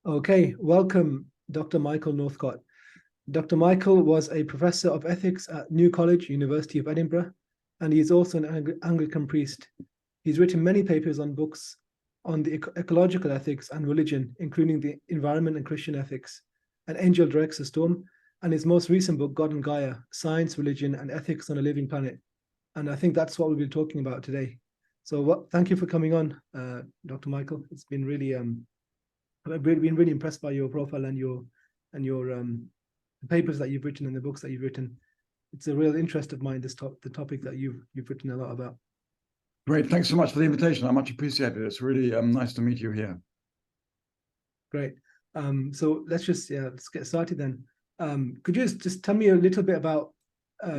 Okay, welcome, Dr. Michael Northcott. Dr. Michael was a professor of ethics at New College, University of Edinburgh, and he is also an Anglican priest. He's written many papers on books on the ecological ethics and religion, including the environment and Christian ethics, and Angel Directs a Storm, and his most recent book, God and Gaia, Science, Religion, and Ethics on a Living Planet. And I think that's what we'll be talking about today. So thank you for coming on, Dr. Michael. It's been really I've been really impressed by your profile and your the papers that you've written and the books that you've written. It's a real interest of mine, the topic that you've written a lot about. Great, thanks so much for the invitation. I much appreciate it. It's really nice to meet you here. Great. So let's get started then. Could you just tell me a little bit about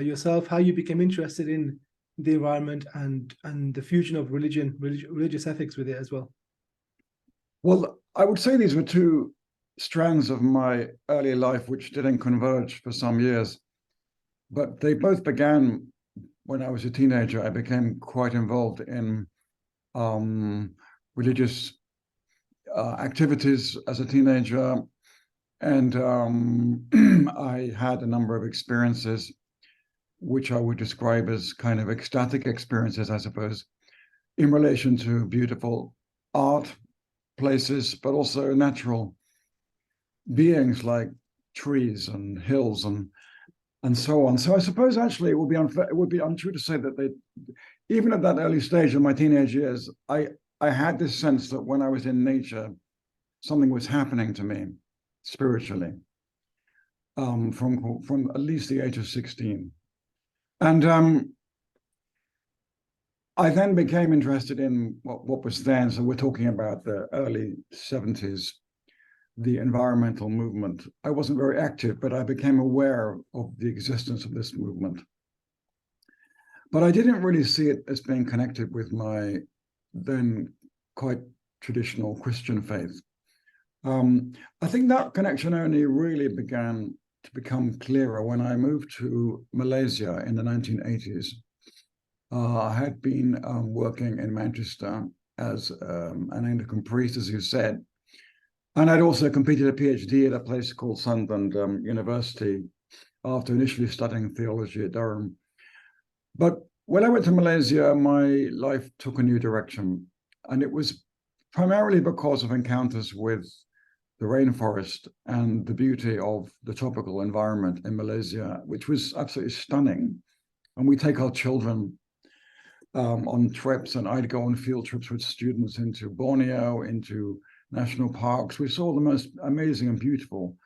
yourself, how you became interested in the environment and the fusion of religious ethics with it as well? Well, I would say these were two strands of my early life which didn't converge for some years, but they both began when I was a teenager. I became quite involved in religious activities as a teenager, and I had a number of experiences which I would describe as kind of ecstatic experiences, I suppose, in relation to beautiful art, places, but also natural beings like trees and hills and so on. So I suppose actually it would be untrue to say that even at that early stage of my teenage years, I had this sense that when I was in nature, something was happening to me spiritually from at least the age of 16. And I then became interested in what was then, so we're talking about the early 70s, the environmental movement. I wasn't very active, but I became aware of the existence of this movement. But I didn't really see it as being connected with my then quite traditional Christian faith. I think that connection only really began to become clearer when I moved to Malaysia in the 1980s. I had been working in Manchester as an Anglican priest, as you said, and I'd also completed a PhD at a place called Sunderland University after initially studying theology at Durham. But when I went to Malaysia, my life took a new direction, and it was primarily because of encounters with the rainforest and the beauty of the tropical environment in Malaysia, which was absolutely stunning. And we take our children on trips, and I'd go on field trips with students into Borneo, into national parks. We saw the most amazing and beautiful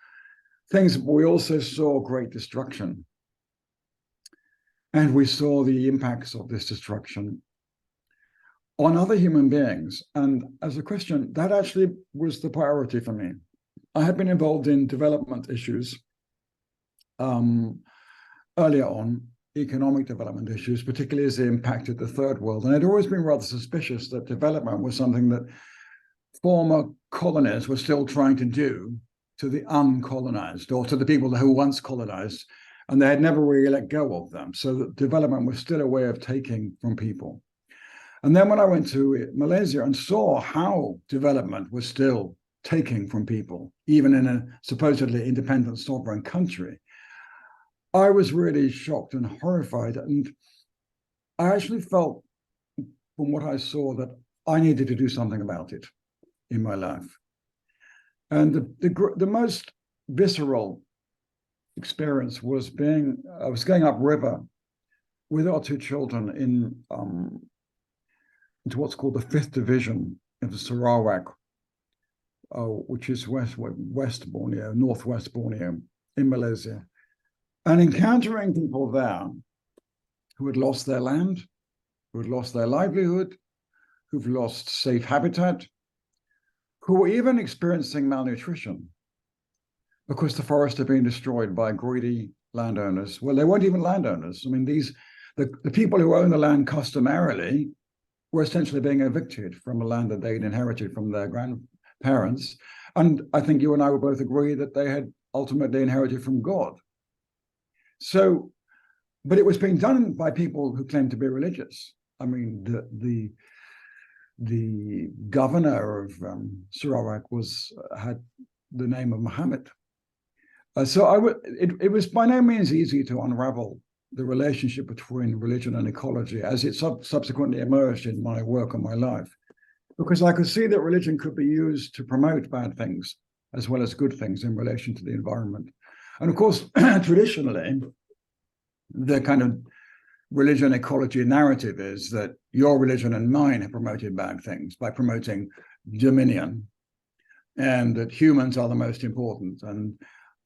things, but we also saw great destruction. And we saw the impacts of this destruction on other human beings. And as a Christian, that actually was the priority for me. I had been involved in development issues earlier on, economic development issues, particularly as they impacted the third world. And I'd always been rather suspicious that development was something that former colonists were still trying to do to the uncolonized, or to the people who once colonized, and they had never really let go of them. So that development was still a way of taking from people. And then when I went to Malaysia and saw how development was still taking from people, even in a supposedly independent sovereign country, I was really shocked and horrified. And I actually felt, from what I saw, that I needed to do something about it in my life. And the most visceral experience was I was going upriver with our two children into what's called the 5th Division of the Sarawak, which is West Borneo, Northwest Borneo in Malaysia. And encountering people there who had lost their land, who had lost their livelihood, who've lost safe habitat, who were even experiencing malnutrition because the forests had been destroyed by greedy landowners. Well, they weren't even landowners. I mean, the people who own the land customarily were essentially being evicted from a land that they'd inherited from their grandparents. And I think you and I would both agree that they had ultimately inherited from God. So, but it was being done by people who claimed to be religious. I mean, the governor of Sarawak had the name of Muhammad. So it was by no means easy to unravel the relationship between religion and ecology as it subsequently emerged in my work and my life, because I could see that religion could be used to promote bad things as well as good things in relation to the environment. And of course, traditionally, the kind of religion ecology narrative is that your religion and mine have promoted bad things by promoting dominion, and that humans are the most important, and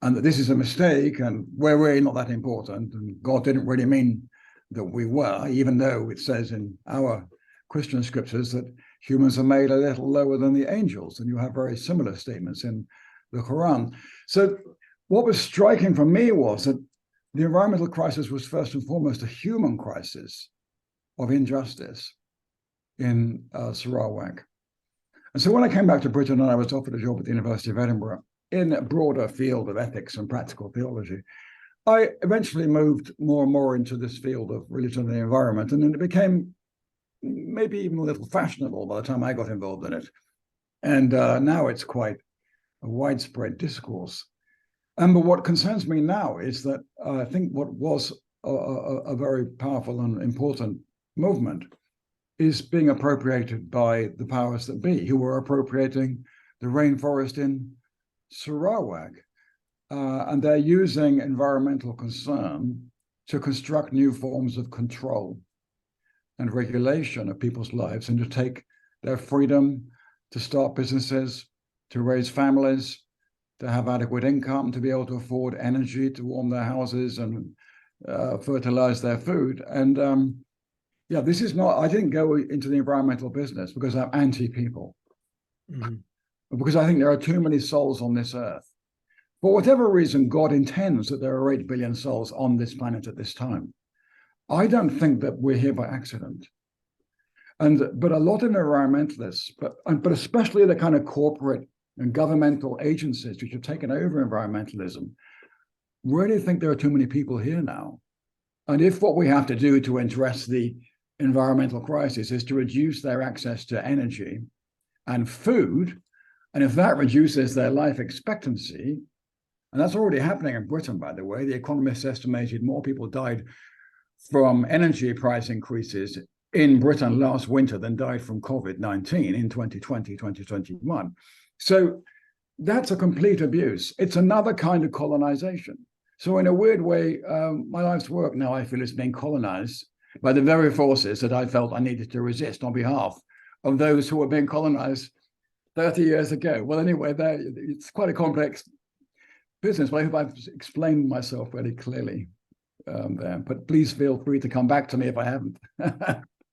that this is a mistake, and we're really not that important, and God didn't really mean that we were, even though it says in our Christian scriptures that humans are made a little lower than the angels, and you have very similar statements in the Quran. So what was striking for me was that the environmental crisis was first and foremost a human crisis of injustice in Sarawak. And so when I came back to Britain and I was offered a job at the University of Edinburgh in a broader field of ethics and practical theology, I eventually moved more and more into this field of religion and the environment. And then it became maybe even a little fashionable by the time I got involved in it. And now it's quite a widespread discourse. But what concerns me now is that I think what was a very powerful and important movement is being appropriated by the powers that be, who were appropriating the rainforest in Sarawak. And they're using environmental concern to construct new forms of control and regulation of people's lives, and to take their freedom to start businesses, to raise families, to have adequate income, to be able to afford energy to warm their houses and fertilize their food. And yeah, this is not, I didn't go into the environmental business because I'm anti-people, because I think there are too many souls on this earth. For whatever reason, God intends that there are 8 billion souls on this planet at this time. I don't think that we're here by accident. But a lot of environmentalists, but especially the kind of corporate and governmental agencies which have taken over environmentalism, really think there are too many people here now. And if what we have to do to address the environmental crisis is to reduce their access to energy and food, and if that reduces their life expectancy, and that's already happening in Britain, by the way, the Economist estimated more people died from energy price increases in Britain last winter than died from COVID-19 in 2020, 2021. So that's a complete abuse. It's another kind of colonization. So in a weird way, my life's work now, I feel, is being colonized by the very forces that I felt I needed to resist on behalf of those who were being colonized 30 years ago. Well, anyway, it's quite a complex business, but I hope I've explained myself very clearly there. But please feel free to come back to me if I haven't.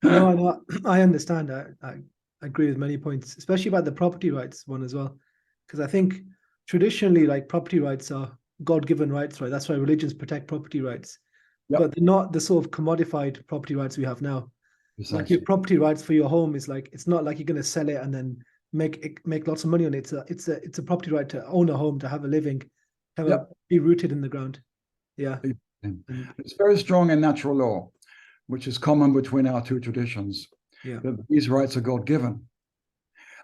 No, I understand. I agree with many points, especially about the property rights one as well. Because I think traditionally, like, property rights are God-given rights, right? That's why religions protect property rights. Yep. But they're not the sort of commodified property rights we have now. Precisely. Like, your property rights for your home is like, it's not like you're going to sell it and then make lots of money on it. It's a property right to own a home, to have a living, be rooted in the ground. Yeah. It's very strong in natural law, which is common between our two traditions. Yeah. That these rights are God-given.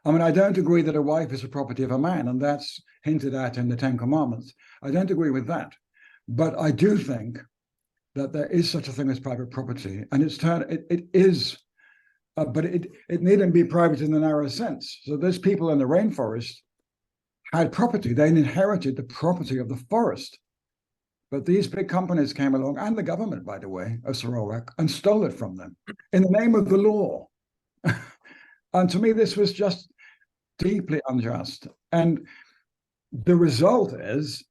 I mean, I don't agree that a wife is a property of a man, and that's hinted at in the Ten Commandments. I don't agree with that. But I do think that there is such a thing as private property, and it is, but it needn't be private in the narrow sense. So those people in the rainforest had property. They inherited the property of the forest. But these big companies came along, and the government, by the way, of Sarawak, and stole it from them in the name of the law. And to me, this was just deeply unjust. And the result is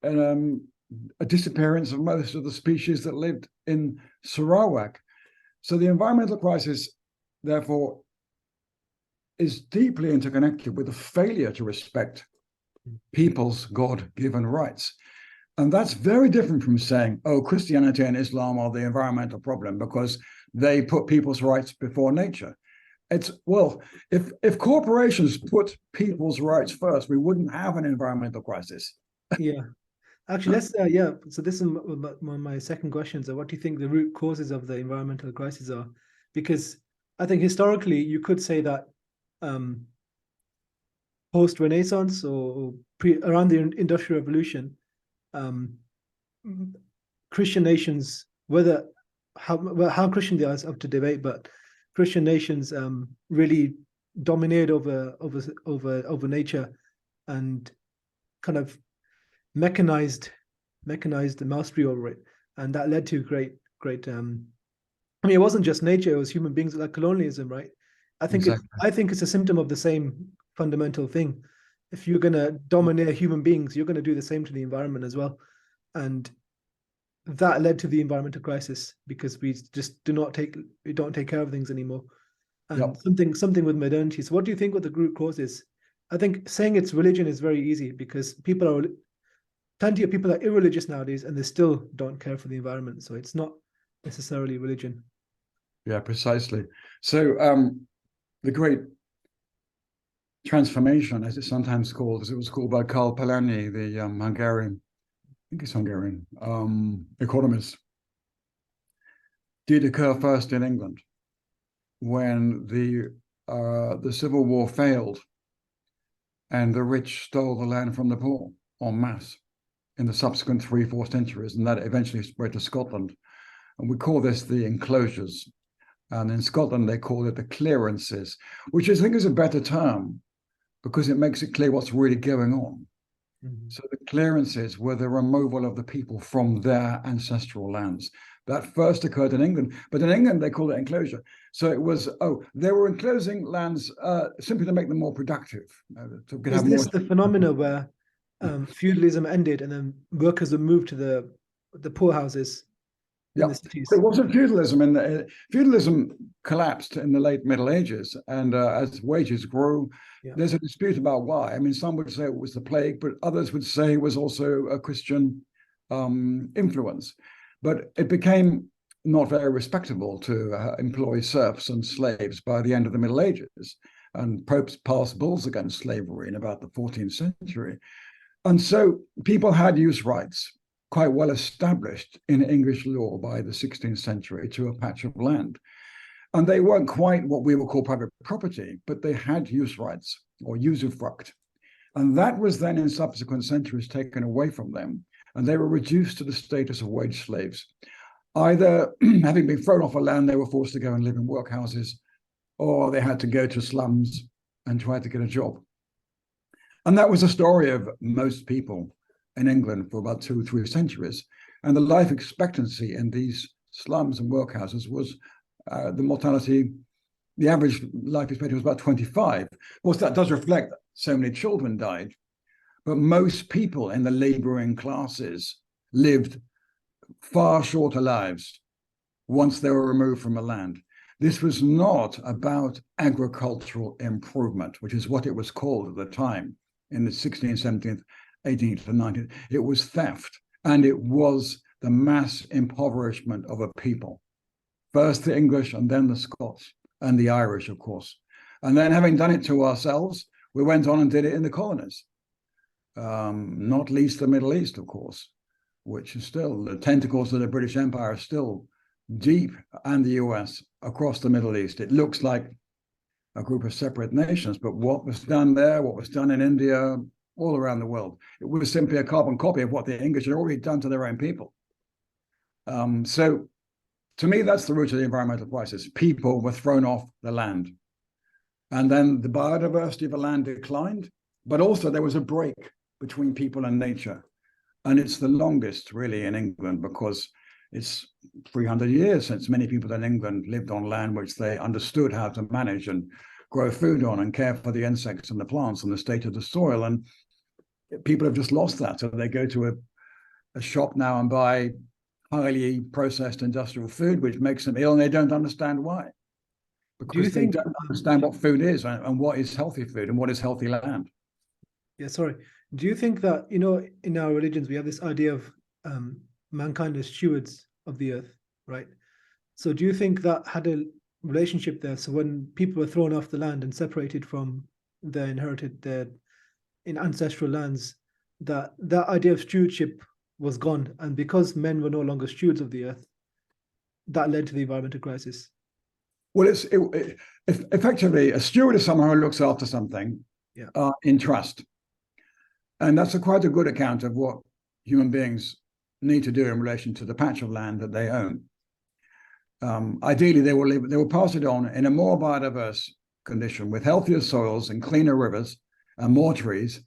a disappearance of most of the species that lived in Sarawak. So the environmental crisis, therefore, is deeply interconnected with the failure to respect people's God-given rights. And that's very different from saying, oh, Christianity and Islam are the environmental problem because they put people's rights before nature. It's, well, if corporations put people's rights first, we wouldn't have an environmental crisis. Yeah. Actually, let's, so this is my second question. So what do you think the root causes of the environmental crisis are? Because I think historically you could say that post-Renaissance or around the Industrial Revolution, Christian nations, how Christian they are is up to debate, but Christian nations really dominated over nature and kind of mechanized the mastery over it, and that led to great. I mean, it wasn't just nature; it was human beings, like colonialism, right? Exactly. I think it's a symptom of the same fundamental thing. If you're going to dominate human beings, you're going to do the same to the environment as well, and that led to the environmental crisis because we don't take care of things anymore. And something with modernity. So what do you think what the root cause is? I think saying it's religion is very easy because plenty of people are irreligious nowadays and they still don't care for the environment. So it's not necessarily religion. Yeah, precisely. So the great transformation, as it's sometimes called, as it was called by Karl Polanyi, the Hungarian, I think it's Hungarian, economist, did occur first in England when the Civil War failed and the rich stole the land from the poor en masse in the subsequent 3-4 centuries, and that eventually spread to Scotland. And we call this the enclosures. And in Scotland, they call it the clearances, which I think is a better term because it makes it clear what's really going on. Mm-hmm. So the clearances were the removal of the people from their ancestral lands. That first occurred in England, but in England, they call it enclosure. So it was, they were enclosing lands simply to make them more productive. Is this the phenomena where feudalism ended and then workers were moved to the poorhouses? Yeah, it wasn't feudalism. And feudalism collapsed in the late Middle Ages, and as wages grew, there's a dispute about why. I mean, some would say it was the plague, but others would say it was also a Christian influence. But it became not very respectable to employ serfs and slaves by the end of the Middle Ages, and popes passed bulls against slavery in about the 14th century. And so people had use rights, quite well established in English law by the 16th century to a patch of land. And they weren't quite what we would call private property, but they had use rights or usufruct. And that was then in subsequent centuries taken away from them. And they were reduced to the status of wage slaves. Either having been thrown off a land, they were forced to go and live in workhouses, or they had to go to slums and try to get a job. And that was the story of most people in England for about 2-3 centuries. And the life expectancy in these slums and workhouses was the average life expectancy was about 25. Of course, that does reflect that so many children died, but most people in the laboring classes lived far shorter lives once they were removed from the land. This was not about agricultural improvement, which is what it was called at the time in the 16th, 17th, 18th and 19th. It was theft, and it was the mass impoverishment of a people. First the English, and then the Scots, and the Irish, of course. And then having done it to ourselves, we went on and did it in the colonies. Not least the Middle East, of course, which is still, the tentacles of the British Empire are still deep, and the US, across the Middle East. It looks like a group of separate nations, but what was done there, what was done in India, all around the world, it was simply a carbon copy of what the English had already done to their own people. So to me, that's the root of the environmental crisis. People were thrown off the land. And then the biodiversity of the land declined, but also there was a break between people and nature. And it's the longest really in England because it's 300 years since many people in England lived on land which they understood how to manage and grow food on and care for the insects and the plants and the state of the soil. And people have just lost that. So they go to a shop now and buy highly processed industrial food, which makes them ill, and they don't understand why. Because they don't understand what food is and what is healthy food and what is healthy land. Yeah, sorry. Do you think that, you know, in our religions, we have this idea of mankind as stewards of the earth, right? So do you think that had a relationship there? So when people were thrown off the land and separated from their ancestral lands, that idea of stewardship was gone. And because men were no longer stewards of the earth, that led to the environmental crisis. Well, effectively a steward is someone who looks after something in trust. And that's quite a good account of what human beings need to do in relation to the patch of land that they own. Ideally, they will pass it on in a more biodiverse condition with healthier soils and cleaner rivers and more trees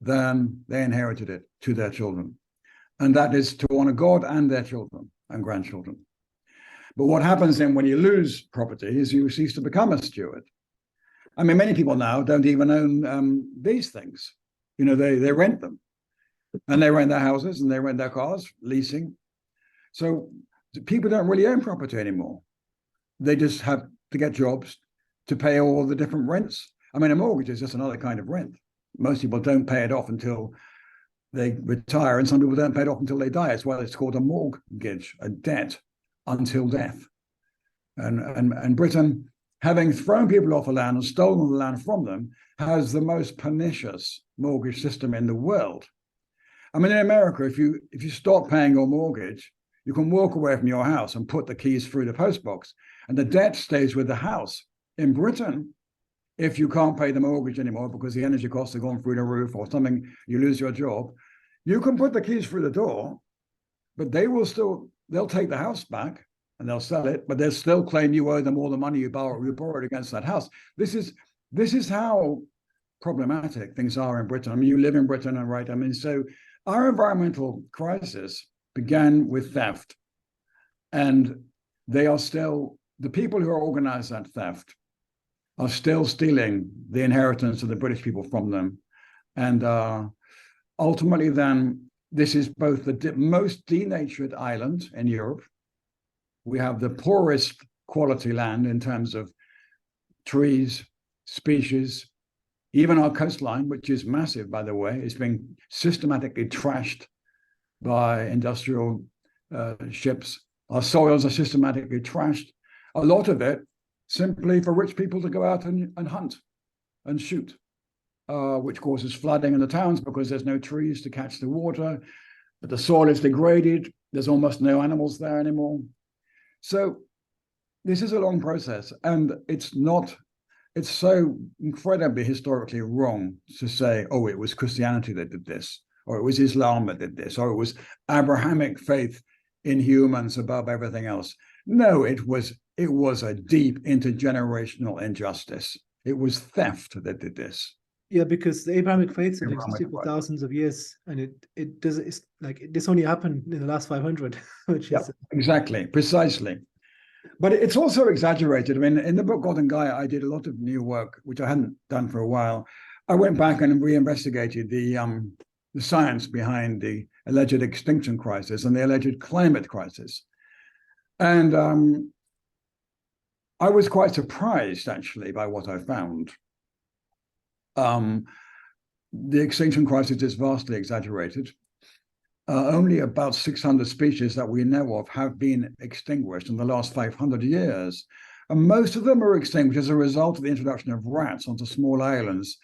than they inherited it to their children. And that is to honor God and their children and grandchildren. But what happens then when you lose property is you cease to become a steward. I mean, many people now don't even own these things. You know, they rent them, and they rent their houses and they rent their cars, leasing. So people don't really own property anymore. They just have to get jobs to pay all the different rents. I mean, a mortgage is just another kind of rent. Most people don't pay it off until they retire, and some people don't pay it off until they die. It's why it's called a mortgage, a debt until death. And Britain, having thrown people off the land and stolen the land from them, has the most pernicious mortgage system in the world. I mean, in America, if you stop paying your mortgage, you can walk away from your house and put the keys through the postbox, and the debt stays with the house. In Britain, if you can't pay the mortgage anymore because the energy costs have gone through the roof or something, you lose your job, you can put the keys through the door, but they'll take the house back and they'll sell it, but they'll still claim you owe them all the money you borrowed against that house. This is how problematic things are in Britain. I mean, you live in Britain, right? I mean, so our environmental crisis began with theft, and they are still, the people who organized that theft are still stealing the inheritance of the British people from them. And ultimately then, this is both the most denatured island in Europe. We have the poorest quality land in terms of trees, species, even our coastline, which is massive, by the way, is being systematically trashed by industrial ships. Our soils are systematically trashed. A lot of it simply for rich people to go out and hunt and shoot, which causes flooding in the towns because there's no trees to catch the water. But the soil is degraded. There's almost no animals there anymore. So this is a long process, and it's so incredibly historically wrong to say, oh, it was Christianity that did this, or it was Islam that did this, or it was Abrahamic faith in humans above everything else. No, it was a deep intergenerational injustice. It was theft that did this. Yeah, because the Abrahamic faiths have existed for thousands of years, and it's like this only happened in the last 500, which is exactly, precisely. But it's also exaggerated. I mean, in the book God and Gaia, I did a lot of new work, which I hadn't done for a while. I went back and reinvestigated the science behind the alleged extinction crisis and the alleged climate crisis. And I was quite surprised, actually, by what I found. The extinction crisis is vastly exaggerated. Only about 600 species that we know of have been extinguished in the last 500 years. And most of them are extinguished as a result of the introduction of rats onto small islands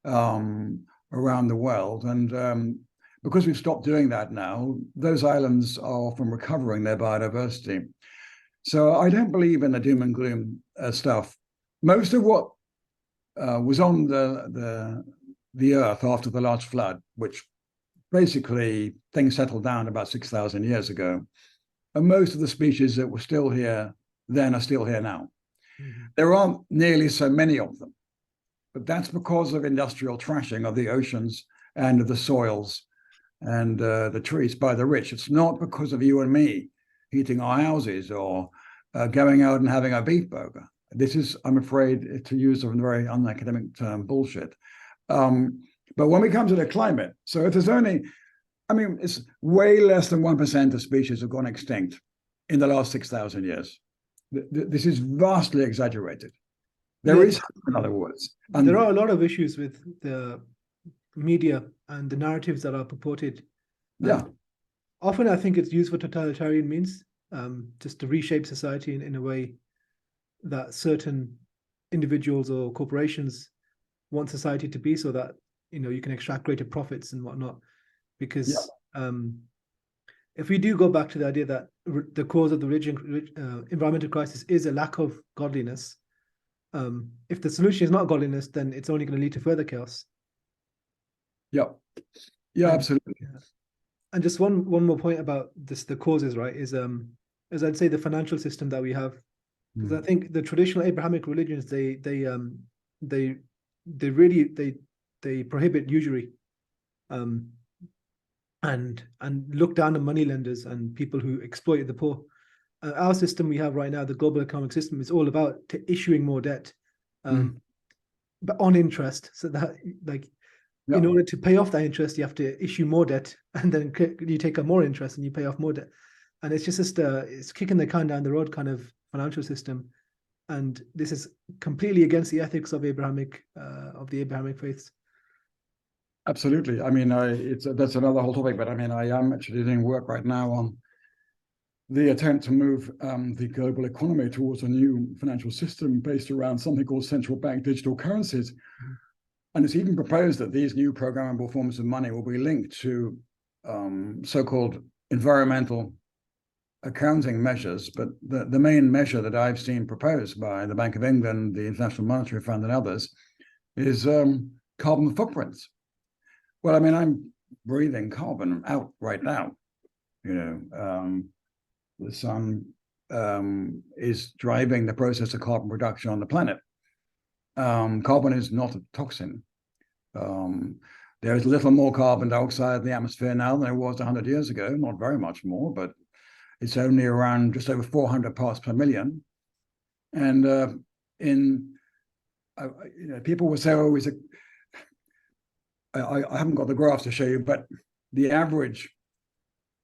around the world. And because we've stopped doing that now, those islands are often recovering their biodiversity. So I don't believe in the doom and gloom stuff. Most of what was on the earth after the large flood, which basically things settled down about 6,000 years ago, and most of the species that were still here then are still here now. Mm-hmm. There aren't nearly so many of them, but that's because of industrial trashing of the oceans and of the soils and the trees by the rich. It's not because of you and me heating our houses or going out and having a beef burger. This is, I'm afraid, to use a very unacademic term, bullshit. But when we come to the climate, so if there's only, I mean, it's way less than 1% of species have gone extinct in the last 6,000 years. This is vastly exaggerated. There is, in other words. And there are a lot of issues with the media and the narratives that are purported. Yeah. Often I think it's used for totalitarian means, just to reshape society in a way that certain individuals or corporations want society to be, so that you can extract greater profits and whatnot. Because if we do go back to the idea that the cause of the environmental crisis is a lack of godliness, if the solution is not godliness, then it's only going to lead to further chaos. Yeah, yeah, And, absolutely. yeah. And just one more point about this, the causes, right, is as I'd say, the financial system that we have. Because I think the traditional Abrahamic religions, they prohibit usury, and look down on moneylenders and people who exploit the poor. Our system we have right now, the global economic system, is all about issuing more debt, but on interest, so that in order to pay off that interest, you have to issue more debt, and then you take up more interest and you pay off more debt. And it's just it's kicking the can down the road kind of financial system. And this is completely against the ethics of the Abrahamic faiths. Absolutely. I mean, that's another whole topic, but I mean, I am actually doing work right now on the attempt to move the global economy towards a new financial system based around something called central bank digital currencies. And it's even proposed that these new programmable forms of money will be linked to so-called environmental accounting measures. But the main measure that I've seen proposed by the Bank of England, the International Monetary Fund, and others is carbon footprints. Well, I mean, I'm breathing carbon out right now. The sun is driving the process of carbon production on the planet. Carbon is not a toxin. There is little more carbon dioxide in the atmosphere now than there was 100 years ago, not very much more, but it's only around just over 400 parts per million. And people will say, oh, I haven't got the graphs to show you, but the average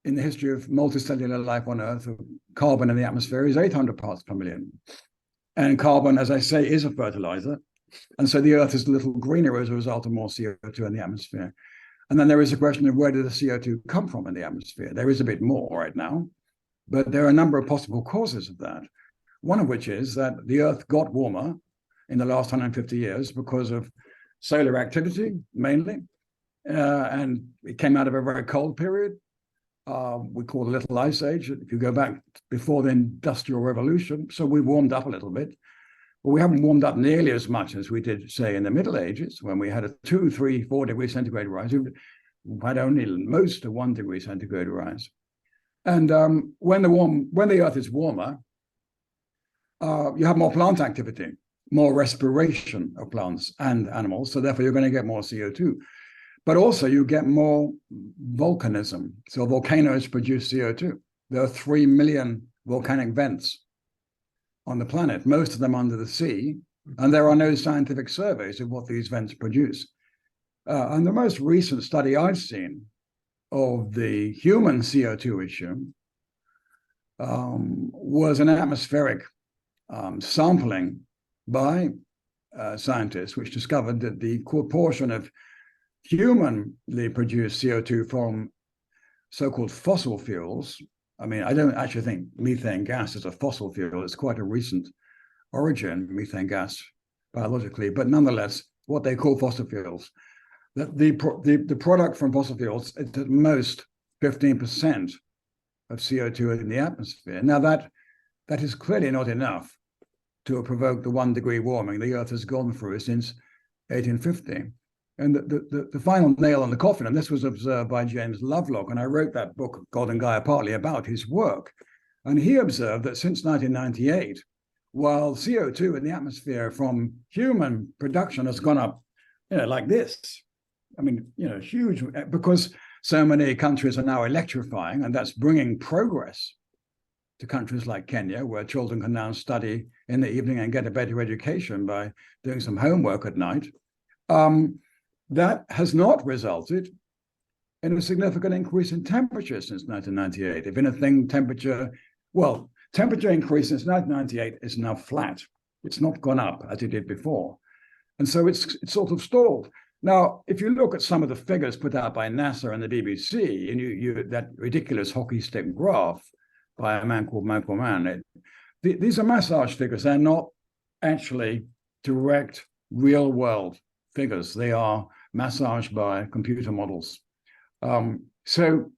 in the history of multicellular life on Earth of carbon in the atmosphere is 800 parts per million. And carbon, as I say, is a fertilizer. And so the Earth is a little greener as a result of more CO2 in the atmosphere. And then there is a question of where did the CO2 come from in the atmosphere? There is a bit more right now, but there are a number of possible causes of that. One of which is that the Earth got warmer in the last 150 years because of solar activity, mainly. And it came out of a very cold period. We call the Little Ice Age, if you go back before the Industrial Revolution. So we warmed up a little bit. But we haven't warmed up nearly as much as we did, say, in the Middle Ages, when we had a 2, 3, 4 degree centigrade rise. We've had only most of 1 degree centigrade rise. And when the Earth is warmer, you have more plant activity, more respiration of plants and animals. So therefore, you're going to get more CO2. But also, you get more volcanism. So volcanoes produce CO2. There are 3 million volcanic vents on the planet, most of them under the sea, and there are no scientific surveys of what these vents produce. And the most recent study I've seen of the human CO2 issue was an atmospheric sampling by scientists, which discovered that the proportion of humanly produced CO2 from so-called fossil fuels, I mean, I don't actually think methane gas is a fossil fuel. It's quite a recent origin, methane gas, biologically, but nonetheless, what they call fossil fuels, that the product from fossil fuels is at most 15% of CO2 in the atmosphere. Now, that is clearly not enough to have provoked the 1 degree warming the Earth has gone through since 1850. And the final nail on the coffin, and this was observed by James Lovelock, and I wrote that book, God and Gaia, partly about his work. And he observed that since 1998, while CO2 in the atmosphere from human production has gone up, like this, I mean, huge, because so many countries are now electrifying, and that's bringing progress to countries like Kenya, where children can now study in the evening and get a better education by doing some homework at night. That has not resulted in a significant increase in temperature since 1998. If anything, temperature increase since 1998 is now flat. It's not gone up as it did before. And so it's sort of stalled. Now, if you look at some of the figures put out by NASA and the BBC, and you that ridiculous hockey stick graph by a man called Michael Mann, these are massage figures. They're not actually direct, real-world figures. They are massaged by computer models. So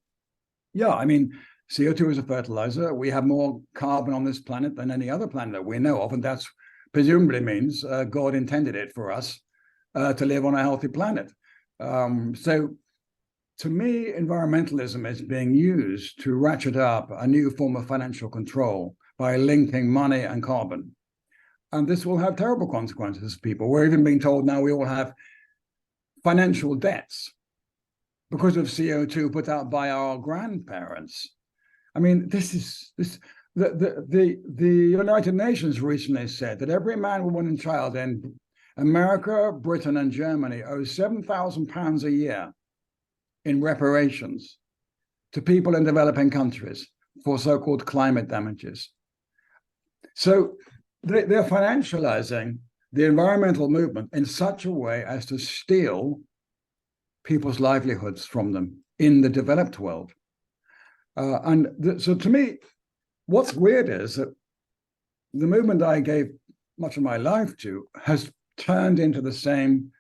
Yeah, I mean, CO2 is a fertilizer. We have more carbon on this planet than any other planet that we know of, and that's presumably means God intended it for us to live on a healthy planet. So to me, environmentalism is being used to ratchet up a new form of financial control by linking money and carbon. And this will have terrible consequences for people. We're even being told now we all have financial debts because of CO2 put out by our grandparents. I mean, the United Nations recently said that every man, woman, and child in America, Britain, and Germany owes £7,000 a year in reparations to people in developing countries for so-called climate damages. So they're financializing the environmental movement in such a way as to steal people's livelihoods from them in the developed world. So to me, what's weird is that the movement I gave much of my life to has turned into the same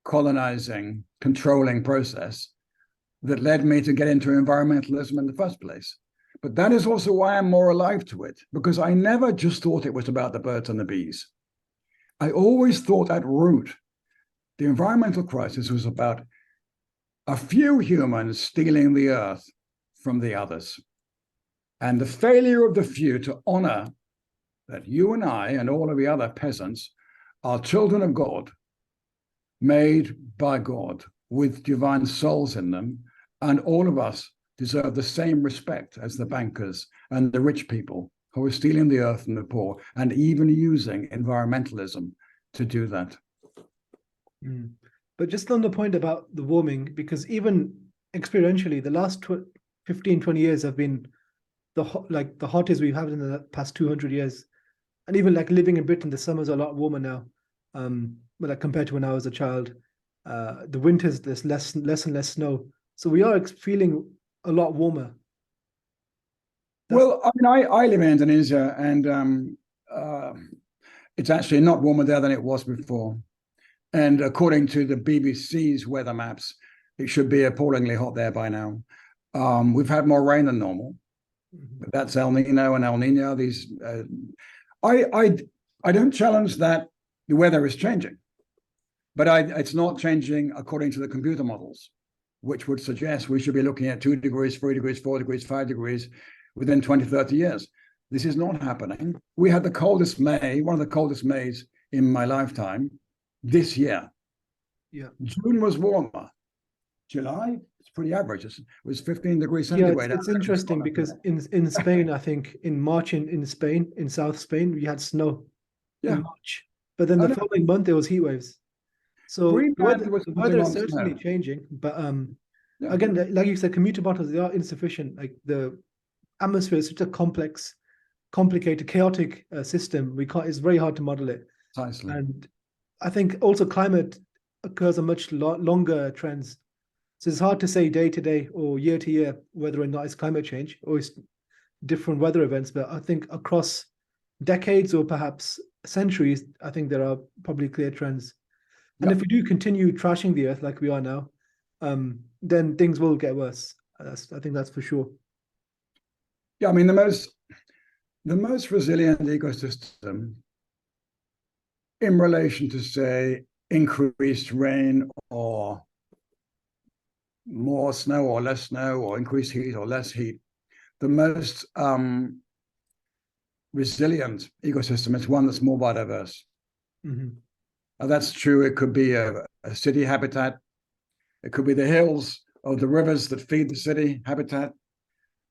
colonizing, controlling process that led me to get into environmentalism in the first place. But that is also why I'm more alive to it, because I never just thought it was about the birds and the bees. I always thought at root, the environmental crisis was about a few humans stealing the earth from the others. And the failure of the few to honor that you and I and all of the other peasants are children of God, made by God with divine souls in them, and all of us deserve the same respect as the bankers and the rich people who are stealing the earth from the poor and even using environmentalism to do that. But just on the point about the warming, because even experientially, the last 15, 20 years have been the hottest we've had in the past 200 years. And even like living in Britain, the summers are a lot warmer now, like compared to when I was a child. The winters, there's less and less snow. So we are feeling a lot warmer. Well, I mean, I live in Indonesia, and it's actually not warmer there than it was before. And according to the BBC's weather maps, it should be appallingly hot there by now. We've had more rain than normal, but that's El Nino and El Nino. I don't challenge that the weather is changing, but it's not changing according to the computer models, which would suggest we should be looking at 2 degrees, 3 degrees, 4 degrees, 5 degrees within 20, 30 years. This is not happening. We had the coldest May, one of the coldest Mays in my lifetime this year. Yeah. June was warmer. July, it's pretty average. It was 15 degrees centigrade. Yeah, it's interesting because in Spain, I think in March in Spain, in South Spain, we had snow in March. But then the following month, there was heat waves. So the weather is certainly changing. But again, like you said, commuter models, they are insufficient. Like the atmosphere is such a complicated, chaotic system. It's very hard to model it. Precisely. And I think also climate occurs on much longer trends. So it's hard to say day to day or year to year whether or not it's climate change or it's different weather events. But I think across decades or perhaps centuries, I think there are probably clear trends. And if we do continue trashing the earth like we are now, then things will get worse. I think that's for sure. Yeah, I mean, the most resilient ecosystem in relation to, say, increased rain or more snow or less snow or increased heat or less heat, the most resilient ecosystem is one that's more biodiverse. That's true. It could be a city habitat. It could be the hills or the rivers that feed the city habitat.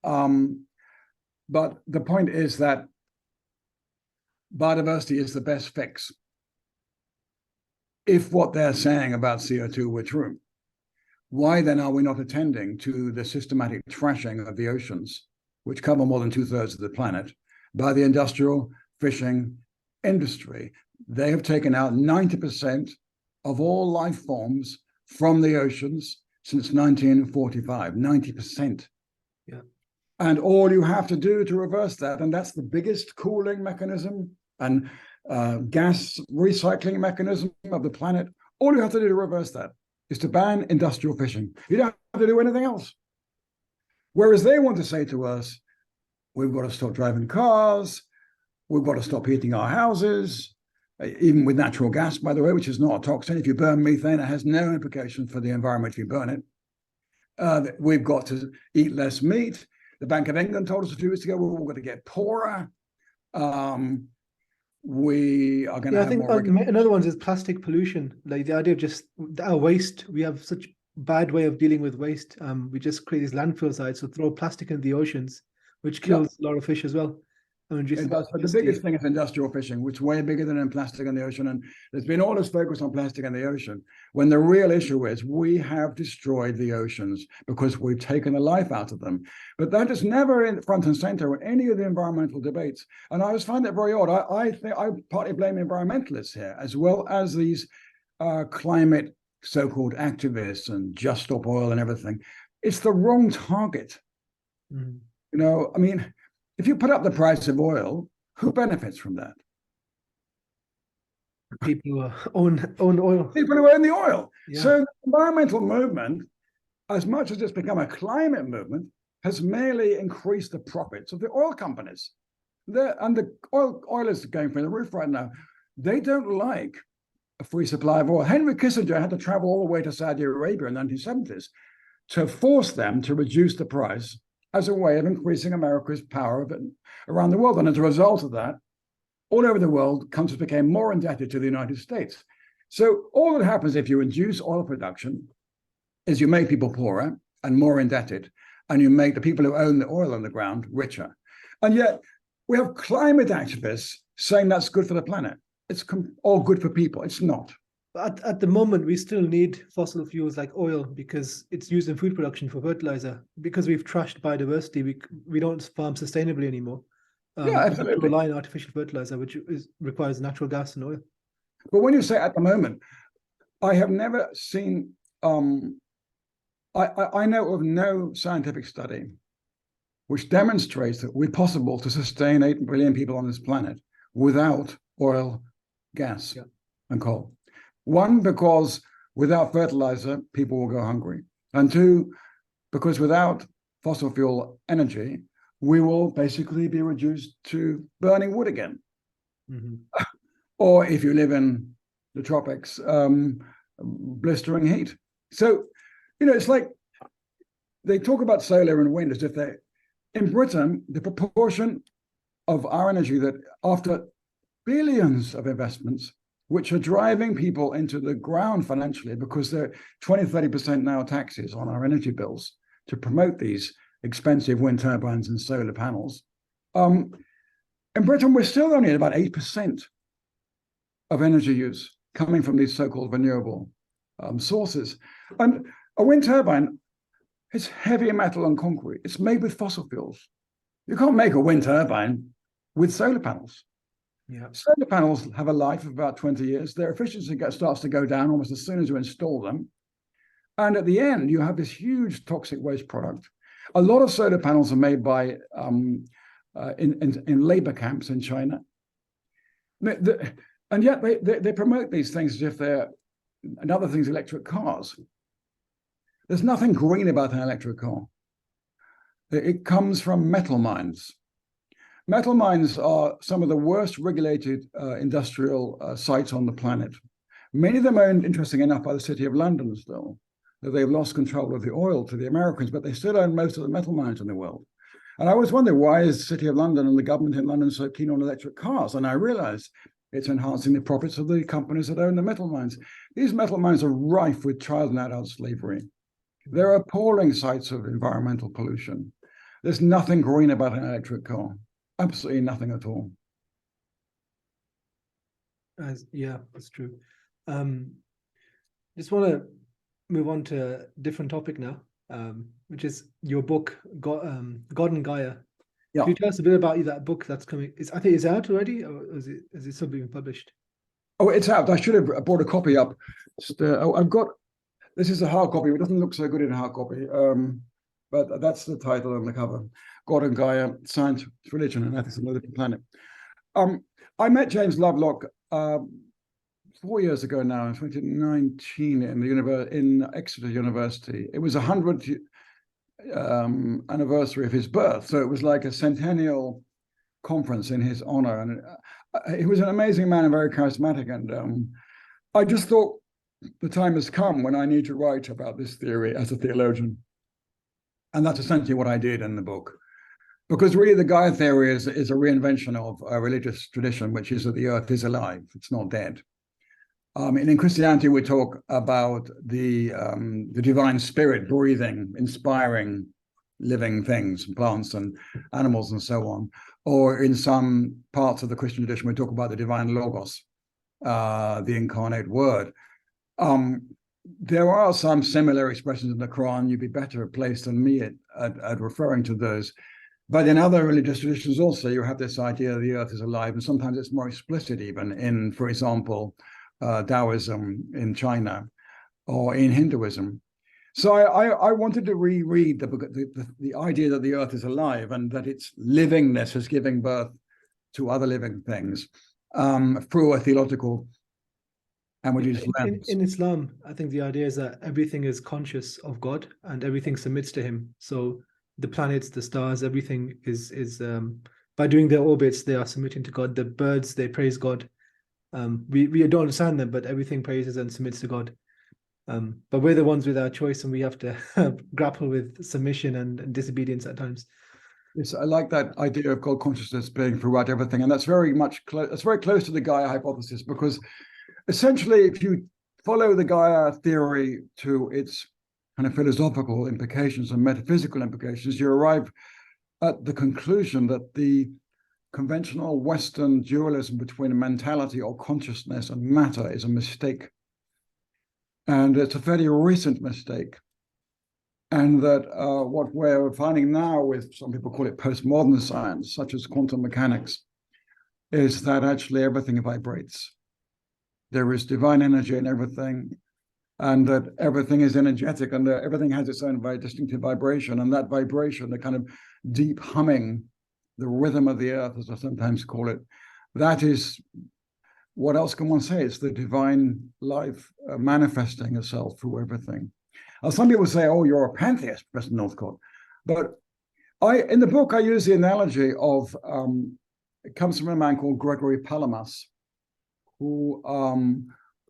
But the point is that biodiversity is the best fix if what they're saying about CO2 were true. Why then are we not attending to the systematic trashing of the oceans, which cover more than 2/3 of the planet, by the industrial fishing industry? They have taken out 90% of all life forms from the oceans since 1945, 90%. Yeah. And all you have to do to reverse that, and that's the biggest cooling mechanism and gas recycling mechanism of the planet, all you have to do to reverse that is to ban industrial fishing. You don't have to do anything else. Whereas they want to say to us, we've got to stop driving cars, we've got to stop heating our houses, even with natural gas, by the way, which is not a toxin. If you burn methane, it has no implication for the environment if you burn it. We've got to eat less meat. The Bank of England told us a few weeks ago we're all going to get poorer. We are going to I have think more. another one is plastic pollution. Like the idea of just our waste. We have such bad way of dealing with waste. We just create these landfill sites, so throw plastic into the oceans, which kills a lot of fish as well. I mean, just the biggest thing is industrial fishing, which is way bigger than plastic in the ocean. And there's been all this focus on plastic in the ocean, when the real issue is we have destroyed the oceans because we've taken the life out of them. But that is never in front and center in any of the environmental debates. And I always find that very odd. I think I partly blame environmentalists here, as well as these climate so-called activists and Just Stop Oil and everything. It's the wrong target. You know, I mean, if you put up the price of oil, who benefits from that? People who own oil. People who own the oil. Yeah. So the environmental movement, as much as it's become a climate movement, has merely increased the profits of the oil companies. And the oil is going through the roof right now. They don't like a free supply of oil. Henry Kissinger had to travel all the way to Saudi Arabia in the 1970s to force them to reduce the price as a way of increasing America's power around the world. And as a result of that, all over the world, countries became more indebted to the United States. So all that happens if you reduce oil production is you make people poorer and more indebted, and you make the people who own the oil on the ground richer. And yet we have climate activists saying that's good for the planet. It's all good for people. It's not. At the moment, we still need fossil fuels like oil because it's used in food production for fertilizer. Because we've trashed biodiversity, we don't farm sustainably anymore. Yeah, absolutely. Rely on artificial fertilizer, which requires natural gas and oil. But when you say at the moment, I have never seen. I know of no scientific study which demonstrates that we're possible to sustain 8 billion people on this planet without oil, gas, and coal. One, because without fertilizer, people will go hungry. And two, because without fossil fuel energy, we will basically be reduced to burning wood again. Or if you live in the tropics, blistering heat. So, you know, it's like they talk about solar and wind as if they, in Britain, the proportion of our energy that after billions of investments, which are driving people into the ground financially because they're 20-30% now taxes on our energy bills to promote these expensive wind turbines and solar panels. In Britain, we're still only at about 8% of energy use coming from these so-called renewable sources. And a wind turbine is heavy metal and concrete. It's made with fossil fuels. You can't make a wind turbine with solar panels. Solar panels have a life of about 20 years. Their efficiency starts to go down almost as soon as you install them. And at the end, you have this huge toxic waste product. A lot of solar panels are made by in labor camps in China. And yet they promote these things as if they're, another thing's electric cars. There's nothing green about an electric car. It comes from metal mines. Metal mines are some of the worst regulated industrial sites on the planet. Many of them owned, interesting enough, by the City of London still. They've lost control of the oil to the Americans, but they still own most of the metal mines in the world. And I always wonder, why is the City of London and the government in London so keen on electric cars? And I realized it's enhancing the profits of the companies that own the metal mines. These metal mines are rife with child and adult slavery. They're appalling sites of environmental pollution. There's nothing green about an electric car. Absolutely nothing at all. Yeah, that's true. Just want to move on to a different topic now, which is your book, God and Gaia. Yeah. Can you tell us a bit about that book that's coming? I think it's out already, or is it still being published? Oh, it's out. I should have brought a copy up. I've got, this is a hard copy. It doesn't look so good in a hard copy, but that's the title on the cover. God and Gaia, Science, Religion, and Ethics on the Living Planet. I met James Lovelock 4 years ago now, in 2019, in Exeter University. It was anniversary of his birth. So it was like a centennial conference in his honor. And he was an amazing man and very charismatic. And I just thought the time has come when I need to write about this theory as a theologian. And that's essentially what I did in the book. Because really the Gaia theory is a reinvention of a religious tradition, which is that the earth is alive, it's not dead. And in Christianity, we talk about the divine spirit breathing, inspiring living things, plants and animals and so on. Or in some parts of the Christian tradition, we talk about the divine logos, the incarnate word. There are some similar expressions in the Quran. You'd be better placed than me at referring to those. But in other religious traditions also, you have this idea that the earth is alive, and sometimes it's more explicit even in, for example, Taoism in China or in Hinduism. So I wanted to reread the idea that the earth is alive and that its livingness is giving birth to other living things through a theological and religious lens. In Islam, I think the idea is that everything is conscious of God and everything submits to him. So the planets, the stars, everything is by doing their orbits, they are submitting to God. The birds, they praise God. We don't understand them, but everything praises and submits to God. But we're the ones with our choice, and we have to grapple with submission and disobedience at times. Yes, I like that idea of God consciousness being throughout everything, and that's very much that's very close to the Gaia hypothesis, because essentially, if you follow the Gaia theory to its kind of philosophical implications and metaphysical implications, you arrive at the conclusion that the conventional Western dualism between mentality or consciousness and matter is a mistake. And it's a fairly recent mistake. And that what we're finding now with, some people call it postmodern science, such as quantum mechanics, is that actually everything vibrates. There is divine energy in everything, and that everything is energetic, and that everything has its own very distinctive vibration. And that vibration, the kind of deep humming, the rhythm of the earth, as I sometimes call it, that is, what else can one say? It's the divine life manifesting itself through everything. Some people say, oh, you're a pantheist, Professor Northcott. But in the book, I use the analogy of, it comes from a man called Gregory Palamas, who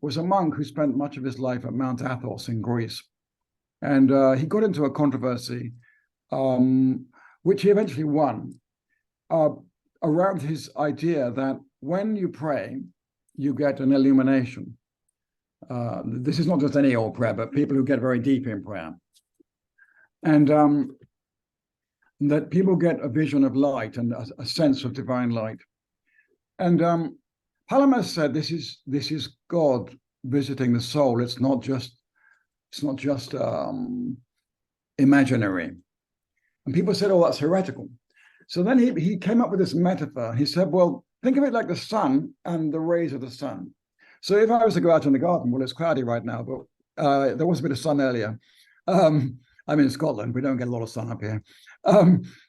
was a monk who spent much of his life at Mount Athos in Greece. And he got into a controversy, which he eventually won, around his idea that when you pray, you get an illumination. This is not just any old prayer, but people who get very deep in prayer. And that people get a vision of light and a sense of divine light. And Palamas said this is God visiting the soul. It's not just imaginary. And people said, oh, that's heretical. So then he came up with this metaphor. He said, well, think of it like the sun and the rays of the sun. So if I was to go out in the garden, well, it's cloudy right now, but there was a bit of sun earlier. I'm in Scotland. We don't get a lot of sun up here.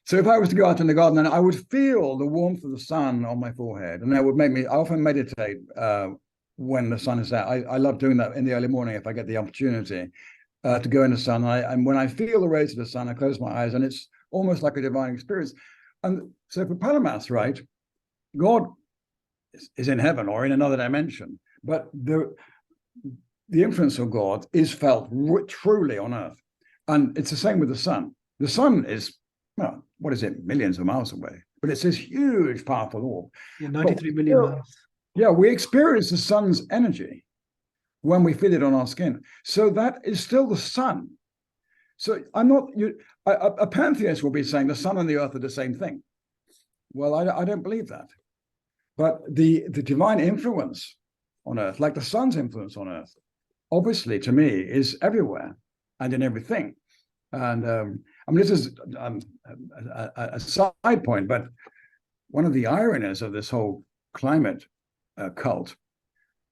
So if I was to go out in the garden, then I would feel the warmth of the sun on my forehead. And that would make me, I often meditate when the sun is out. I love doing that in the early morning if I get the opportunity to go in the sun. And when I feel the rays of the sun, I close my eyes, and it's almost like a divine experience. And so for Palamas, right, God is in heaven or in another dimension, but the influence of God is felt truly on earth. And it's the same with the sun. The sun is, well, what is it, millions of miles away, but it's this huge, powerful orb. Yeah, 93 million miles. Yeah, we experience the sun's energy when we feel it on our skin. So that is still the sun. So a pantheist will be saying the sun and the earth are the same thing. Well, I don't believe that. But the divine influence on earth, like the sun's influence on earth, obviously to me is everywhere and in everything. And I mean, this is a side point, but one of the ironies of this whole climate cult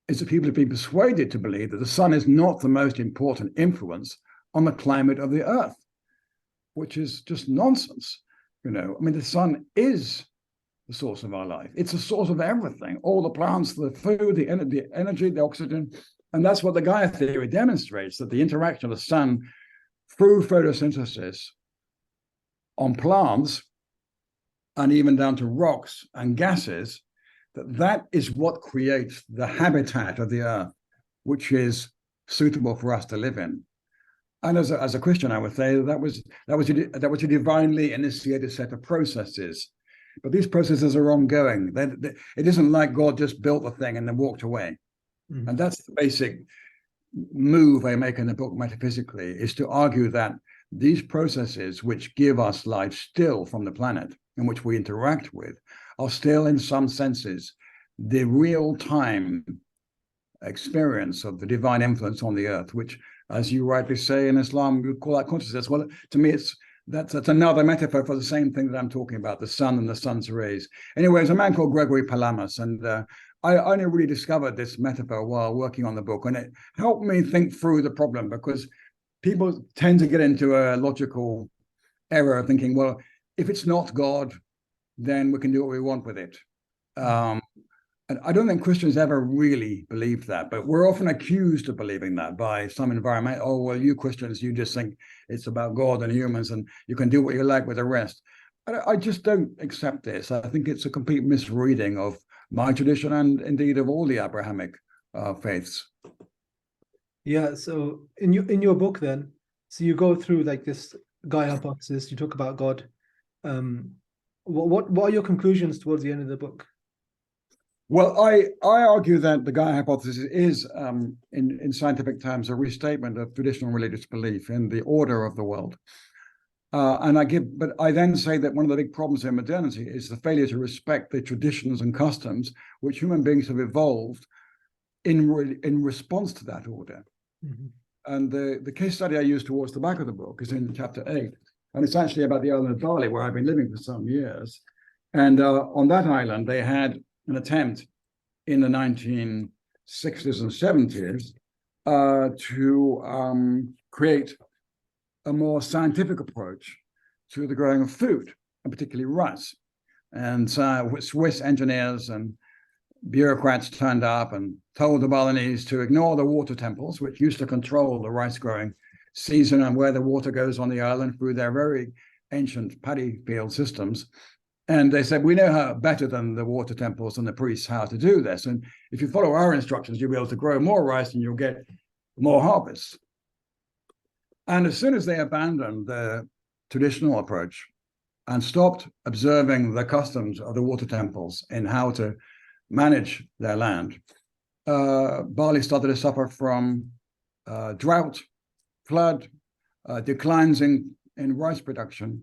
is that people have been persuaded to believe that the sun is not the most important influence on the climate of the earth, which is just nonsense. I mean, the sun is the source of our life. It's the source of everything, all the plants, the food, the energy, the oxygen. And that's what the Gaia theory demonstrates, that the interaction of the sun through photosynthesis on plants and even down to rocks and gases, that is what creates the habitat of the earth, which is suitable for us to live in. And as a Christian, I would say that was a divinely initiated set of processes. But these processes are ongoing. It isn't like God just built the thing and then walked away. Mm-hmm. And that's the basic move I make in the book metaphysically, is to argue that these processes which give us life still from the planet and which we interact with are still in some senses the real-time experience of the divine influence on the earth, which, as you rightly say in Islam, we call that consciousness. Well, to me, that's another metaphor for the same thing that I'm talking about, the sun and the sun's rays. Anyway, there's a man called Gregory Palamas, and I only really discovered this metaphor while working on the book, and it helped me think through the problem, because people tend to get into a logical error thinking, well, if it's not God, then we can do what we want with it. And I don't think Christians ever really believe that, but we're often accused of believing that by some environment. Oh, well, you Christians, you just think it's about God and humans and you can do what you like with the rest. I just don't accept this. I think it's a complete misreading of my tradition and indeed of all the Abrahamic faiths. Yeah, so in your book then, so you go through like this Gaia hypothesis, you talk about God. What are your conclusions towards the end of the book? Well, I argue that the Gaia hypothesis is, in scientific terms, a restatement of traditional religious belief in the order of the world. But I then say that one of the big problems in modernity is the failure to respect the traditions and customs which human beings have evolved in response to that order. Mm-hmm. And the case study I use towards the back of the book is in chapter 8, and it's actually about the island of Bali, where I've been living for some years. And on that island, they had an attempt in the 1960s and 70s to create a more scientific approach to the growing of food, and particularly rice. And Swiss engineers and bureaucrats turned up and told the Balinese to ignore the water temples, which used to control the rice growing season and where the water goes on the island through their very ancient paddy field systems. And they said, we know how better than the water temples and the priests how to do this. And if you follow our instructions, you'll be able to grow more rice and you'll get more harvests. And as soon as they abandoned the traditional approach and stopped observing the customs of the water temples in how to manage their land, Bali started to suffer from drought, flood, declines in rice production,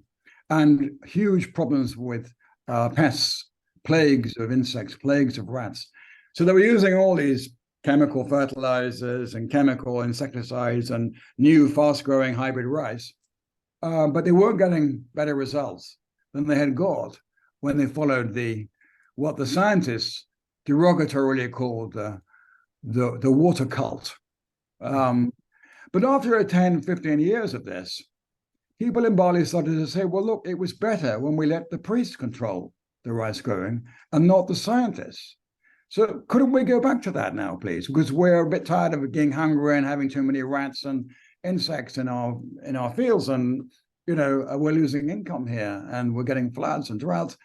and huge problems with pests, plagues of insects, plagues of rats. So they were using all these chemical fertilizers and chemical insecticides and new fast-growing hybrid rice, but they weren't getting better results than they had got when they followed what the scientists derogatorily called the water cult. But after 10, 15 years of this, people in Bali started to say, well, look, it was better when we let the priests control the rice growing and not the scientists. So couldn't we go back to that now, please? Because we're a bit tired of getting hungry and having too many rats and insects in our fields, and we're losing income here, and we're getting floods and droughts.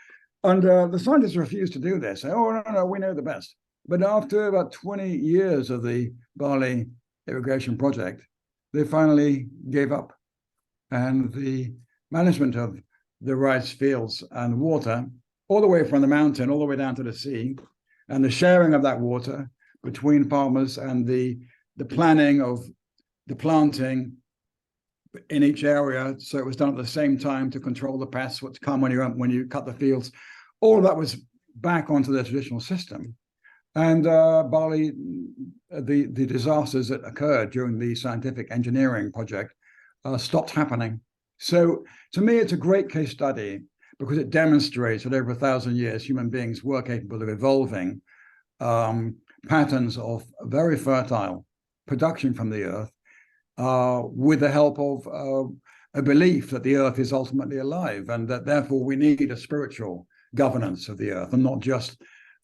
And the scientists refused to do this. Say, oh, no, we know the best. But after about 20 years of the Bali irrigation project, they finally gave up. And the management of the rice fields and water, all the way from the mountain, all the way down to the sea, and the sharing of that water between farmers and the planning of the planting in each area, so it was done at the same time to control the pests, which come when you cut the fields. All of that was back onto the traditional system. And Bali, the disasters that occurred during the scientific engineering project stopped happening. So to me, it's a great case study because it demonstrates that over 1,000 years, human beings were capable of evolving patterns of very fertile production from the earth with the help of a belief that the earth is ultimately alive, and that therefore we need a spiritual governance of the earth and not just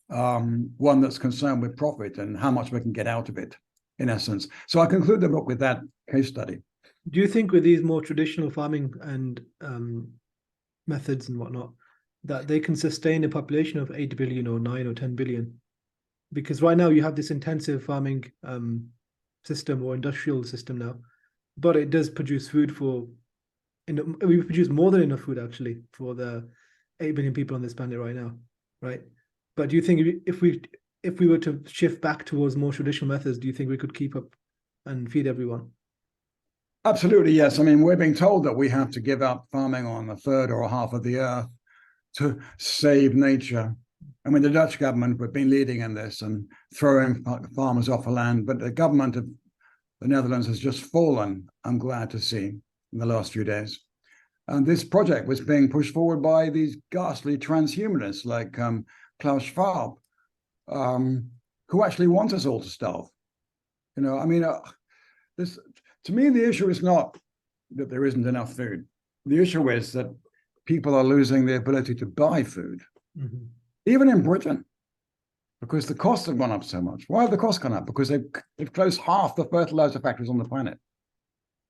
one that's concerned with profit and how much we can get out of it, in essence. So I conclude the book with that case study. Do you think with these more traditional farming and methods and whatnot, that they can sustain a population of 8 billion or 9 or 10 billion. Because right now you have this intensive farming system or industrial system now, but it does produce food we produce more than enough food actually for the 8 billion people on this planet right now, right? But do you think if we were to shift back towards more traditional methods, do you think we could keep up and feed everyone? Absolutely, yes. I mean, we're being told that we have to give up farming on a third or a half of the earth to save nature. I mean, the Dutch government have been leading in this and throwing farmers off the land, but the government of the Netherlands has just fallen, I'm glad to see, in the last few days. And this project was being pushed forward by these ghastly transhumanists like Klaus Schwab, who actually want us all to starve. You know, I mean, to me, the issue is not that there isn't enough food. The issue is that people are losing the ability to buy food, even in Britain, because the costs have gone up so much. Why have the costs gone up? Because they've closed half the fertilizer factories on the planet.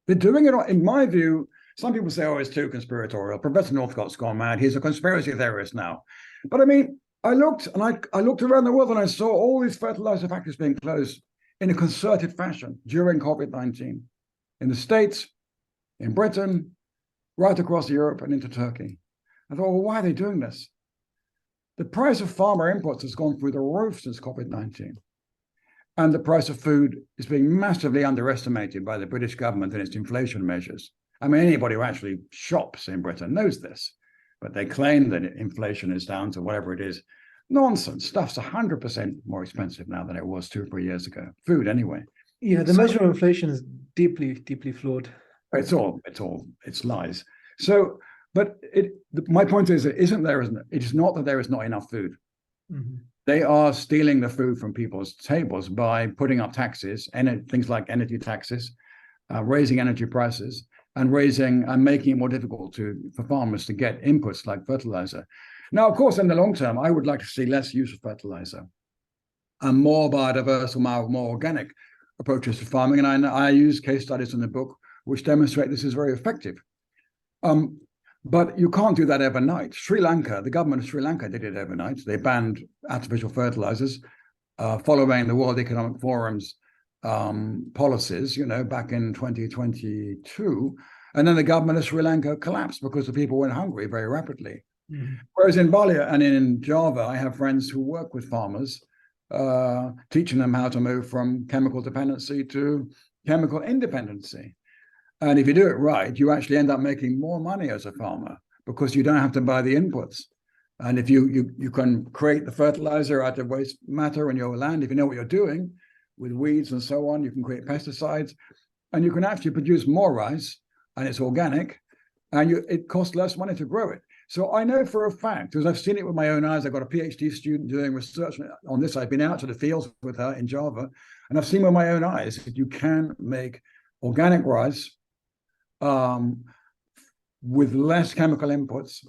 They're doing it, in my view. Some people say, oh, it's too conspiratorial. Professor Northcott's gone mad. He's a conspiracy theorist now. But I mean, I looked around the world and I saw all these fertilizer factories being closed in a concerted fashion during COVID-19. In the States, in Britain, right across Europe and into Turkey. I thought, well, why are they doing this? The price of farmer inputs has gone through the roof since COVID-19. And the price of food is being massively underestimated by the British government and its inflation measures. I mean, anybody who actually shops in Britain knows this, but they claim that inflation is down to whatever it is. Nonsense. Stuff's 100% more expensive now than it was 2 or 3 years ago. Food, anyway. Yeah, the measure of inflation is deeply, deeply flawed. It's lies. So, but my point is, it is not that there is not enough food. They are stealing the food from people's tables by putting up taxes, and things like energy taxes, raising energy prices, and making it more difficult for farmers to get inputs like fertilizer. Now, of course, in the long term, I would like to see less use of fertilizer and more biodiverse, more organic approaches to farming. And I use case studies in the book which demonstrate this is very effective. But you can't do that overnight. The government of Sri Lanka did it overnight. They banned artificial fertilizers, following the World Economic Forum's policies, back in 2022. And then the government of Sri Lanka collapsed because the people went hungry very rapidly. Whereas in Bali and in Java, I have friends who work with farmers, teaching them how to move from chemical dependency to chemical independency. And if you do it right, you actually end up making more money as a farmer because you don't have to buy the inputs. And if you can create the fertilizer out of waste matter in your land, if you know what you're doing with weeds and so on, you can create pesticides, and you can actually produce more rice, and it's organic, and it costs less money to grow it. So I know for a fact, because I've seen it with my own eyes. I've got a PhD student doing research on this. I've been out to the fields with her in Java, and I've seen with my own eyes that you can make organic rice with less chemical inputs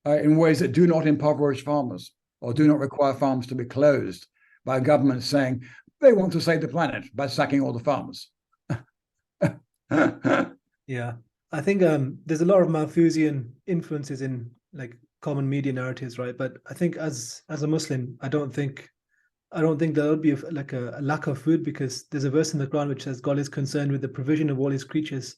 in ways that do not impoverish farmers or do not require farms to be closed by governments saying they want to save the planet by sacking all the farmers. Yeah, I think there's a lot of Malthusian influences in like common media narratives, right? But I think as a Muslim, I don't think there would be a lack of food, because there's a verse in the Quran which says God is concerned with the provision of all his creatures.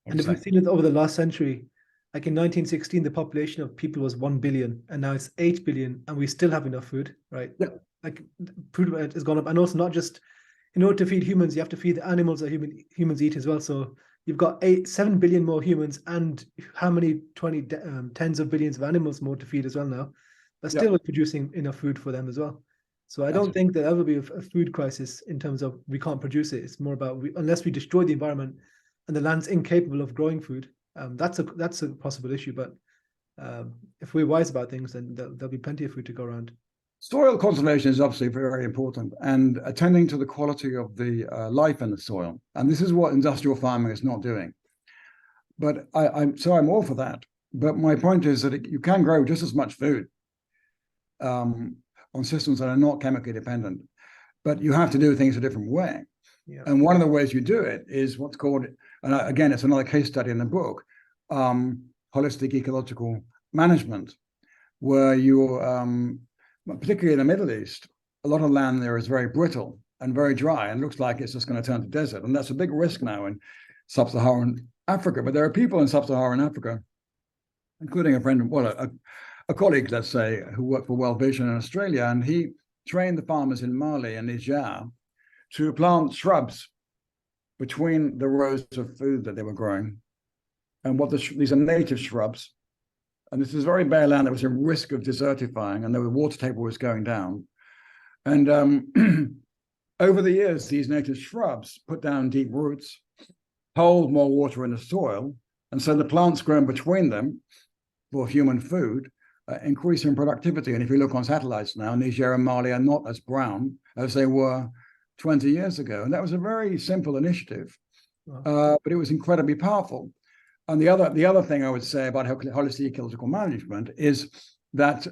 And if we've seen it over the last century, like in 1916, the population of people was 1 billion, and now it's 8 billion, and we still have enough food, right? Yeah. Like food has gone up, and also not just in order to feed humans, you have to feed the animals that humans eat as well. So you've got 7 billion more humans, and how many tens of billions of animals more to feed as well now. But still, we're producing enough food for them as well. So I don't think that there will be a food crisis in terms of we can't produce it. It's more about unless we destroy the environment and the land's incapable of growing food. That's a possible issue. But if we're wise about things, then there'll be plenty of food to go around. Soil conservation is obviously very important, and attending to the quality of the life in the soil. And this is what industrial farming is not doing. But I'm all for that. But my point is that you can grow just as much food on systems that are not chemically dependent, but you have to do things a different way. Yeah. And one of the ways you do it is what's called, and again, it's another case study in the book, holistic ecological management, where you, particularly in the Middle East, a lot of land there is very brittle and very dry and looks like it's just going to turn to desert. And that's a big risk now in sub-Saharan Africa. But there are people in sub-Saharan Africa, including a friend, well, a colleague, let's say, who worked for World Vision in Australia, and he trained the farmers in Mali and Niger to plant shrubs between the rows of food that they were growing. And these are native shrubs. And this is very bare land that was a risk of desertifying, and the water table was going down. And over the years, these native shrubs put down deep roots, hold more water in the soil, and so the plants grown between them for human food increase in productivity. And if you look on satellites now, Niger and Mali are not as brown as they were 20 years ago. And that was a very simple initiative, but it was incredibly powerful. And the other thing I would say about holistic ecological management is that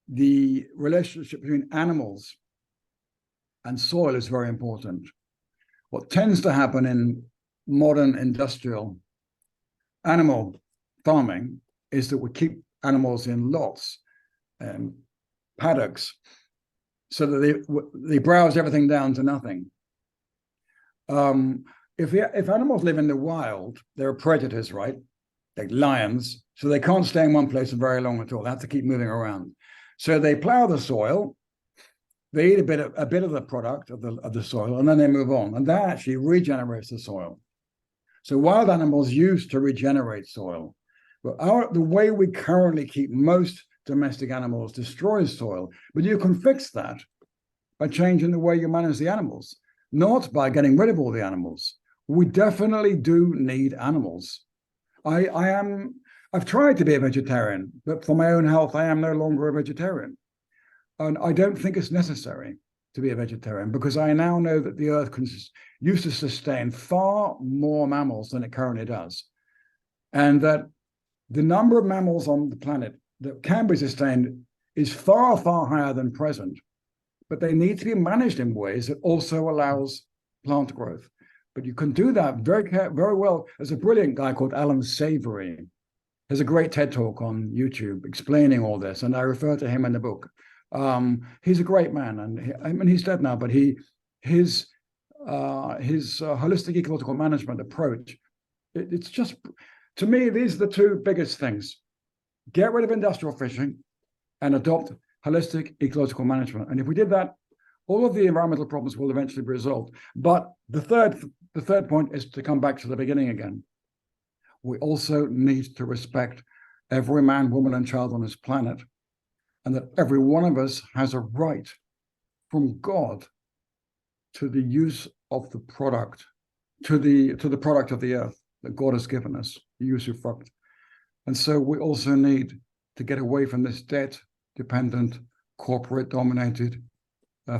the relationship between animals and soil is very important. What tends to happen in modern industrial animal farming is that we keep animals in lots and paddocks so that they browse everything down to nothing. If animals live in the wild, they're predators, right? Like lions, so they can't stay in one place for very long at all. They have to keep moving around. So they plow the soil, they eat a bit of the product of the soil, and then they move on. And that actually regenerates the soil. So wild animals used to regenerate soil. But the way we currently keep most domestic animals destroys soil. But you can fix that by changing the way you manage the animals, not by getting rid of all the animals. We definitely do need animals. I've tried to be a vegetarian, but for my own health, I am no longer a vegetarian. And I don't think it's necessary to be a vegetarian, because I now know that the earth used to sustain far more mammals than it currently does. And that the number of mammals on the planet that can be sustained is far, far higher than present. But they need to be managed in ways that also allows plant growth. But you can do that very, very well. There's a brilliant guy called Alan Savory. There's a great TED talk on YouTube explaining all this, and I refer to him in the book. He's a great man, and he's dead now. But his holistic ecological management approach, it's just, to me, these are the two biggest things: get rid of industrial fishing and adopt holistic ecological management. And if we did that, all of the environmental problems will eventually be resolved. But the third point is to come back to the beginning again. We also need to respect every man, woman, and child on this planet, and that every one of us has a right from God to the use of the product, to the product of the earth that God has given us, the usufruct. And so we also need to get away from this debt-dependent, corporate-dominated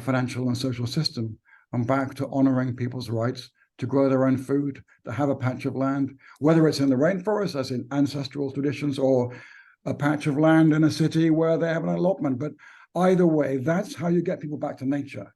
financial and social system, and back to honoring people's rights to grow their own food, to have a patch of land, whether it's in the rainforest, as in ancestral traditions, or a patch of land in a city where they have an allotment. But either way, that's how you get people back to nature,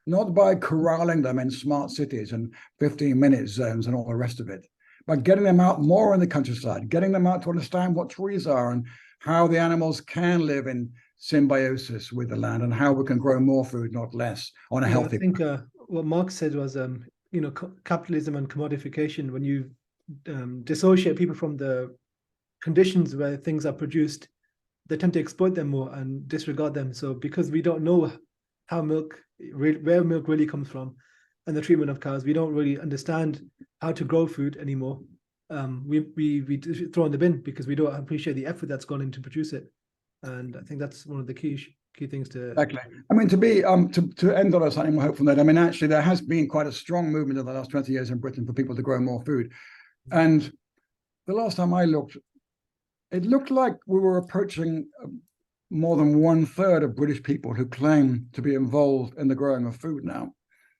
not by corralling them in smart cities and 15-minute zones and all the rest of it, but getting them out more in the countryside, getting them out to understand what trees are and how the animals can live in symbiosis with the land, and how we can grow more food, not less, on a healthy. I think what Marx said was, capitalism and commodification. When you dissociate people from the conditions where things are produced, they tend to exploit them more and disregard them. So because we don't know how where milk really comes from, and the treatment of cows, we don't really understand how to grow food anymore. We throw in the bin because we don't appreciate the effort that's gone in to produce it. And I think that's one of the key things to. Exactly. I mean, to end on a slightly more hopeful note, I mean, actually, there has been quite a strong movement in the last 20 years in Britain for people to grow more food. And the last time I looked, it looked like we were approaching more than 1/3 of British people who claim to be involved in the growing of food now,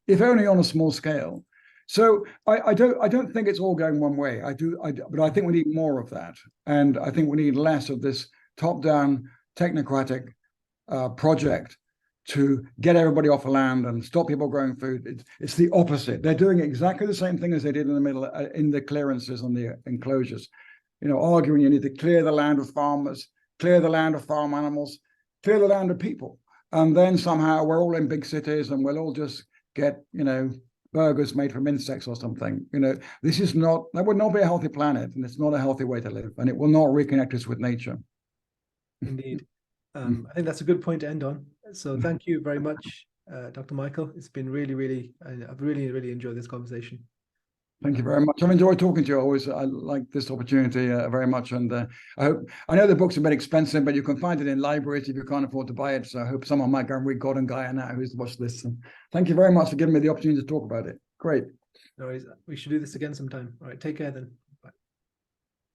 if only on a small scale. So I don't think it's all going one way. But I think we need more of that, and I think we need less of this top-down technocratic project to get everybody off the land and stop people growing food. It's the opposite. They're doing exactly the same thing as they did in the middle, in the clearances on the enclosures. arguing you need to clear the land of farmers, clear the land of farm animals, clear the land of people. And then somehow we're all in big cities and we'll all just get, burgers made from insects or something. That would not be a healthy planet, and it's not a healthy way to live, and it will not reconnect us with nature. Indeed. I think that's a good point to end on. So thank you very much, Dr. Michael. It's been really, I've really enjoyed this conversation. Thank you very much. I've enjoyed talking to you. I like this opportunity very much. And I know the book's a bit expensive, but you can find it in libraries if you can't afford to buy it. So I hope someone might go and read God and Gaia now who's watched this. And thank you very much for giving me the opportunity to talk about it. Great. No worries. We should do this again sometime. All right. Take care then.